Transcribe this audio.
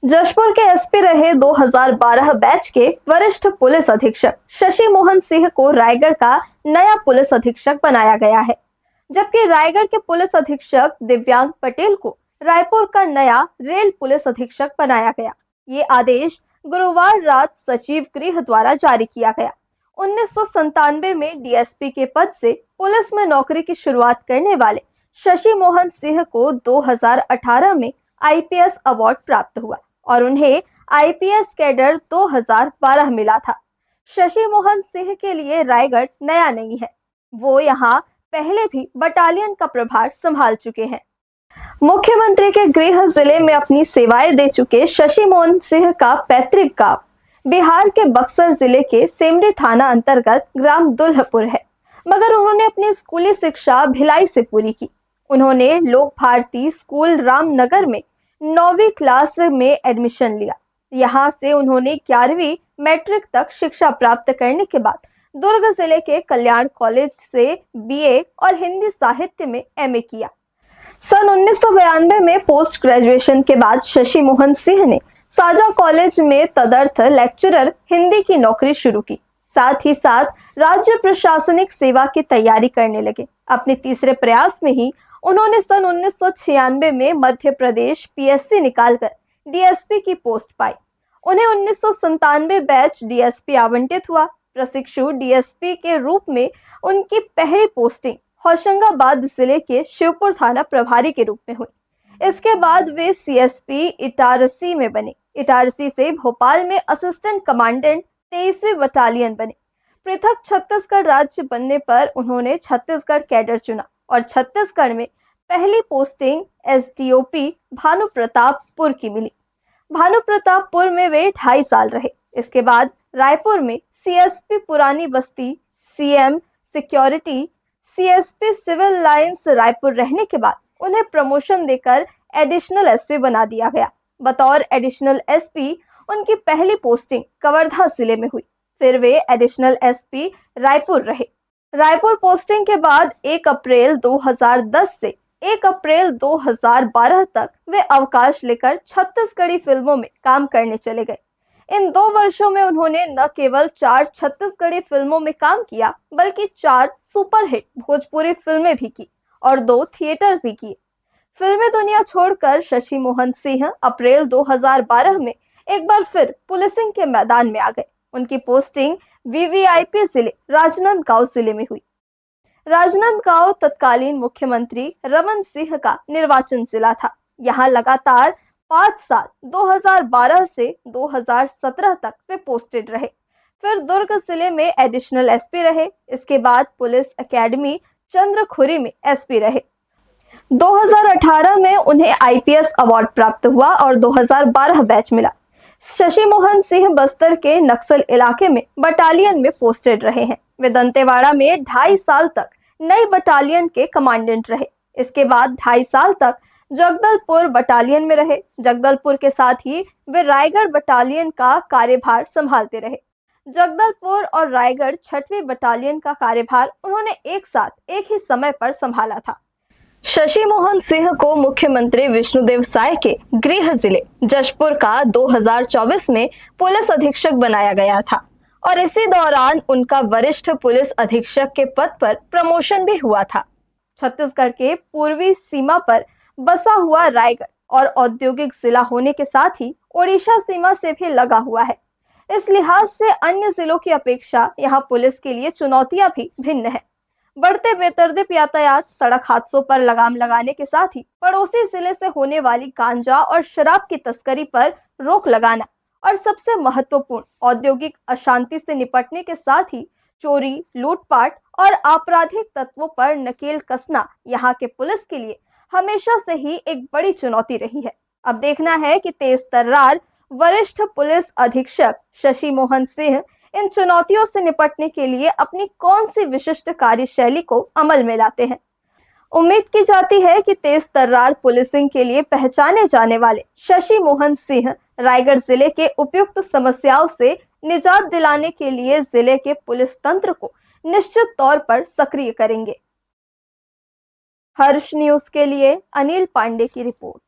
जशपुर के एसपी रहे 2012 बैच के वरिष्ठ पुलिस अधीक्षक शशि मोहन सिंह को रायगढ़ का नया पुलिस अधीक्षक बनाया गया है, जबकि रायगढ़ के पुलिस अधीक्षक दिव्यांग पटेल को रायपुर का नया रेल पुलिस अधीक्षक बनाया गया। ये आदेश गुरुवार रात सचिव गृह द्वारा जारी किया गया। 1997 में डीएसपी के पद से पुलिस में नौकरी की शुरुआत करने वाले शशि मोहन सिंह को 2018 में आईपीएस अवार्ड प्राप्त हुआ और उन्हें आईपीएस कैडर 2012 मिला था। शशि मोहन सिंह के लिए रायगढ़ नया नहीं है, वो यहाँ पहले भी बटालियन का प्रभार संभाल चुके हैं। मुख्यमंत्री के गृह जिले में अपनी सेवाएं दे चुके शशि मोहन सिंह का पैतृक गांव बिहार के बक्सर जिले के सेमरी थाना अंतर्गत ग्राम दुल्हपुर है, मगर उन्होंने अपनी स्कूली शिक्षा भिलाई से पूरी की। उन्होंने लोक भारती स्कूल रामनगर में 9वीं क्लास में एडमिशन लिया। यहाँ से उन्होंने 11वीं मैट्रिक तक शिक्षा प्राप्त करने के बाद दुर्ग जिले के कल्याण कॉलेज से बीए और हिंदी साहित्य में एमए किया। सन 1992 में पोस्ट ग्रेजुएशन के बाद शशि मोहन सिंह ने साजा कॉलेज में तदर्थ लेक्चरर हिंदी की नौकरी शुरू की। साथ ही साथ राज्य प्रशासनिक सेवा की तैयारी करने लगे। अपने तीसरे प्रयास में ही उन्होंने सन 1996 में मध्य प्रदेश पीएससी निकालकर डीएसपी की पोस्ट पाई। उन्हें 1997 बैच डीएसपी आवंटित हुआ। प्रशिक्षु डीएसपी के रूप में उनकी पहली पोस्टिंग होशंगाबाद जिले के शिवपुर थाना प्रभारी के रूप में हुई। इसके बाद वे सीएसपी इटारसी में बने। इटारसी से भोपाल में असिस्टेंट कमांडेंट 23वीं बटालियन बने। पृथक छत्तीसगढ़ राज्य बनने पर उन्होंने छत्तीसगढ़ कैडर चुना और छत्तीसगढ़ में पहली पोस्टिंग एसडीओपी भानु प्रतापपुर की मिली। भानु प्रतापपुर में वे 2.5 साल रहे। इसके बाद रायपुर में CSP Purani Basti, CM security, CSP civil lines Raipur रहने के बाद उन्हें प्रमोशन देकर एडिशनल एसपी बना दिया गया। बतौर एडिशनल एसपी उनकी पहली पोस्टिंग कवर्धा जिले में हुई। फिर वे एडिशनल एसपी रायपुर रहे। रायपुर पोस्टिंग के बाद 1 अप्रैल 2010 से 1 अप्रैल 2012 तक वे अवकाश लेकर छत्तीसगढ़ी फिल्मों में काम करने चले गए। इन 2 वर्षों में उन्होंने न केवल 4 छत्तीसगढ़ी फिल्मों में काम किया, बल्कि 4 सुपरहिट भोजपुरी फिल्में भी की और 2 थिएटर भी किए। फिल्मी दुनिया छोड़कर शशि मोहन सिंह अप्रैल 2012 में एक बार फिर पुलिसिंग के मैदान में आ गए। उनकी पोस्टिंग वीवीआईपी जिले राजनांदगांव जिले में हुई। राजनांदगांव तत्कालीन मुख्यमंत्री रमन सिंह का निर्वाचन जिला था। यहाँ लगातार 5 साल 2012 से 2017 तक वे पोस्टेड रहे। फिर दुर्ग जिले में एडिशनल एसपी रहे। इसके बाद पुलिस एकेडमी चंद्रखुरी में एसपी रहे। 2018 में उन्हें आईपीएस अवार्ड प्राप्त हुआ और 2012 बैच मिला। शशि मोहन सिंह बस्तर के नक्सल इलाके में बटालियन में पोस्टेड रहे हैं। वे दंतेवाड़ा में 2.5 साल तक नई बटालियन के कमांडेंट रहे। इसके बाद 2.5 साल तक जगदलपुर बटालियन में रहे। जगदलपुर के साथ ही वे रायगढ़ बटालियन का कार्यभार संभालते रहे। जगदलपुर और रायगढ़ 6वीं बटालियन का कार्यभार उन्होंने एक साथ एक ही समय पर संभाला था। शशि मोहन सिंह को मुख्यमंत्री विष्णुदेव साय के गृह जिले जशपुर का 2024 में पुलिस अधीक्षक बनाया गया था और इसी दौरान उनका वरिष्ठ पुलिस अधीक्षक के पद पर प्रमोशन भी हुआ था। छत्तीसगढ़ के पूर्वी सीमा पर बसा हुआ रायगढ़ और औद्योगिक जिला होने के साथ ही ओडिशा सीमा से भी लगा हुआ है। इस लिहाज से अन्य जिलों की अपेक्षा यहाँ पुलिस के लिए चुनौतियां भी भिन्न है। बढ़ते बेतरतीब यातायात, सड़क हादसों पर लगाम लगाने के साथ ही पड़ोसी जिले से होने वाली गांजा और शराब की तस्करी पर रोक लगाना और सबसे महत्वपूर्ण औद्योगिक अशांति से निपटने के साथ ही चोरी, लूटपाट और आपराधिक तत्वों पर नकेल कसना यहाँ के पुलिस के लिए हमेशा से ही एक बड़ी चुनौती रही है। अब देखना है कि तेज तर्रार वरिष्ठ पुलिस अधीक्षक शशि मोहन सिंह इन चुनौतियों से निपटने के लिए अपनी कौन सी विशिष्ट कार्यशैली को अमल में लाते हैं। उम्मीद की जाती है कि तेज तर्रार पुलिसिंग के लिए पहचाने जाने वाले शशि मोहन सिंह रायगढ़ जिले के उपयुक्त समस्याओं से निजात दिलाने के लिए जिले के पुलिस तंत्र को निश्चित तौर पर सक्रिय करेंगे। हर्ष न्यूज के लिए अनिल पांडे की रिपोर्ट।